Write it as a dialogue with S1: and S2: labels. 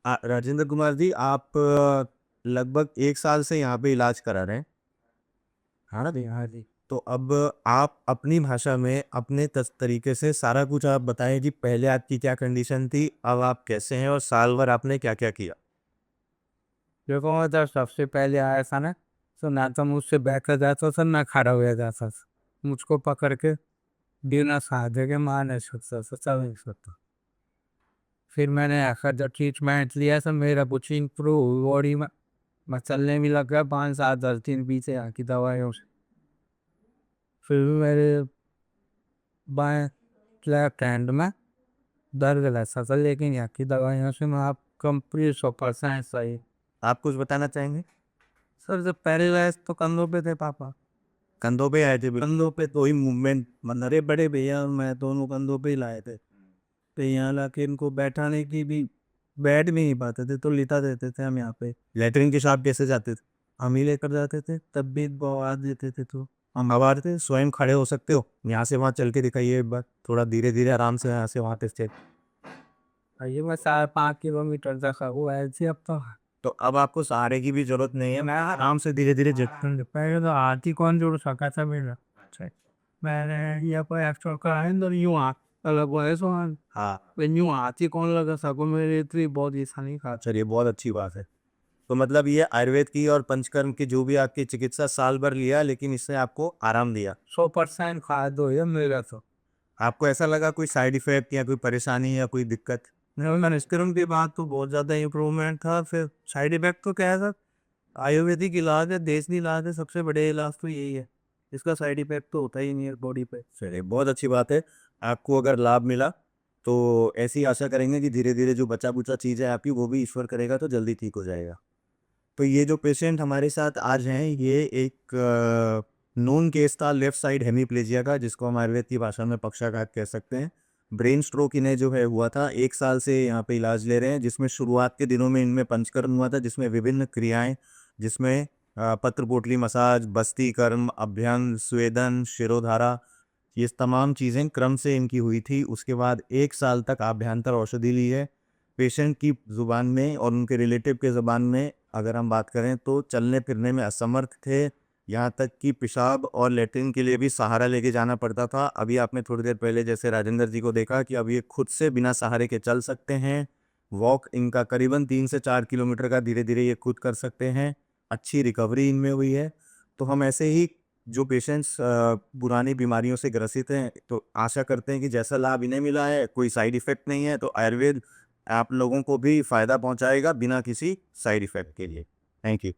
S1: राजेंद्र कुमार जी, आप लगभग 1 साल से यहाँ पे इलाज करा रहे हैं, है ना?
S2: हाँ जी।
S1: तो अब आप अपनी भाषा में अपने तरीके से सारा कुछ आप बताएं कि पहले आपकी क्या कंडीशन थी, अब आप कैसे हैं और साल भर आपने क्या क्या किया।
S2: देखो मैं जब सबसे पहले आया था ना, तो ना तो मुझसे बैठा जाता था ना खड़ा हुआ जाता था। मुझको पकड़ के बिना सहारे के मार नहीं सकता था, चल नहीं सकता। फिर मैंने आखिर जब ट्रीटमेंट लिया तो मेरा कुछ इम्प्रूव हुई बॉडी में। मैं चलने भी लग गया 5 7 10 दिन पीछे यहाँ की दवाइयों से। फिर भी मेरे बाएं लेफ्ट हैंड में दर्द रहता था, लेकिन यहाँ की दवाइयों से मैं आप कंप्लीट 100% सही।
S1: आप कुछ बताना चाहेंगे?
S2: सर जब पैरालाइज तो कंधों पे थे पापा।
S1: कंधों पे आए थे, बिल्कुल।
S2: कंधों पे दो ही मूवमेंट, मतलब अरे बड़े भैया और मैं दोनों कंधों पे ही लाए थे। तो यहाँ लाके इनको बैठाने की भी, बैठ भी नहीं पाते थे तो लिटा देते थे हम यहाँ पे।
S1: लेटरिन के साथ कैसे जाते थे?
S2: हम ही लेकर जाते थे, तब भी बवा देते थे तो हम।
S1: अब आते थे, स्वयं खड़े हो सकते हो? यहाँ से वहाँ चल के दिखाइए एक बार, थोड़ा धीरे धीरे आराम से यहाँ से वहाँ पे स्टेप।
S2: ये मैं 4 5 किलोमीटर तक हुआ ऐसे अब तो।
S1: तो अब आपको सहारे की भी जरूरत नहीं है, मैं आराम से धीरे धीरे
S2: पहले तो हाथ ही कौन जोड़ सका था मेरा। अच्छा, मैंने यहाँ पर एक्स्ट्रा करा है तो यूँ हाथ अलग हुआ है सो हाथ।
S1: हाँ।
S2: यूँ हाथ ही कौन लगा सको मेरे, इतनी बहुत ऐसा नहीं खाता।
S1: चलिए, बहुत अच्छी बात है। तो मतलब ये आयुर्वेद की और पंचकर्म की जो भी आपकी चिकित्सा साल भर लिया, लेकिन इसने आपको आराम दिया।
S2: 100% खाद हो या मेरा तो।
S1: आपको ऐसा लगा कोई साइड इफेक्ट या कोई परेशानी या कोई दिक्कत?
S2: मैंने के बाद तो बहुत ज़्यादा इम्प्रूवमेंट था। फिर साइड इफेक्ट तो क्या है सर, आयुर्वेदिक इलाज है, देसी इलाज है, सबसे बड़े इलाज तो यही है। इसका साइड इफेक्ट तो होता ही नहीं है बॉडी पे।
S1: चलिए, बहुत अच्छी बात है। आपको अगर लाभ मिला तो ऐसी आशा करेंगे कि धीरे धीरे जो बचा बुचा चीज़ है आपकी, वो भी ईश्वर करेगा तो जल्दी ठीक हो जाएगा। तो ये जो पेशेंट हमारे साथ आज हैं, ये एक नोन केस था लेफ्ट साइड हेमीप्लेजिया का, जिसको हम आयुर्वेद की भाषा में पक्षाघात कह सकते हैं। ब्रेन स्ट्रोक इन्हें जो है हुआ था, 1 साल से यहाँ पे इलाज ले रहे हैं, जिसमें शुरुआत के दिनों में इनमें पंचकर्म हुआ था, जिसमें विभिन्न क्रियाएं, जिसमें पत्र पोटली मसाज, बस्ती कर्म, अभ्यंग, स्वेदन, शिरोधारा, ये तमाम चीज़ें क्रम से इनकी हुई थी। उसके बाद 1 साल तक आभ्यंतर औषधि ली है। पेशेंट की ज़ुबान में और उनके रिलेटिव के ज़ुबान में अगर हम बात करें तो चलने फिरने में असमर्थ थे, यहाँ तक कि पेशाब और लैट्रिन के लिए भी सहारा लेके जाना पड़ता था। अभी आपने थोड़ी देर पहले जैसे राजेंद्र जी को देखा कि अब ये खुद से बिना सहारे के चल सकते हैं। वॉक इनका करीबन 3 से 4 किलोमीटर का धीरे धीरे ये खुद कर सकते हैं। अच्छी रिकवरी इनमें हुई है। तो हम ऐसे ही जो पेशेंट्स पुरानी बीमारियों से ग्रसित हैं, तो आशा करते हैं कि जैसा लाभ इन्हें मिला है, कोई साइड इफ़ेक्ट नहीं है, तो आयुर्वेद आप लोगों को भी फ़ायदा पहुंचाएगा बिना किसी साइड इफ़ेक्ट के लिए। Thank you.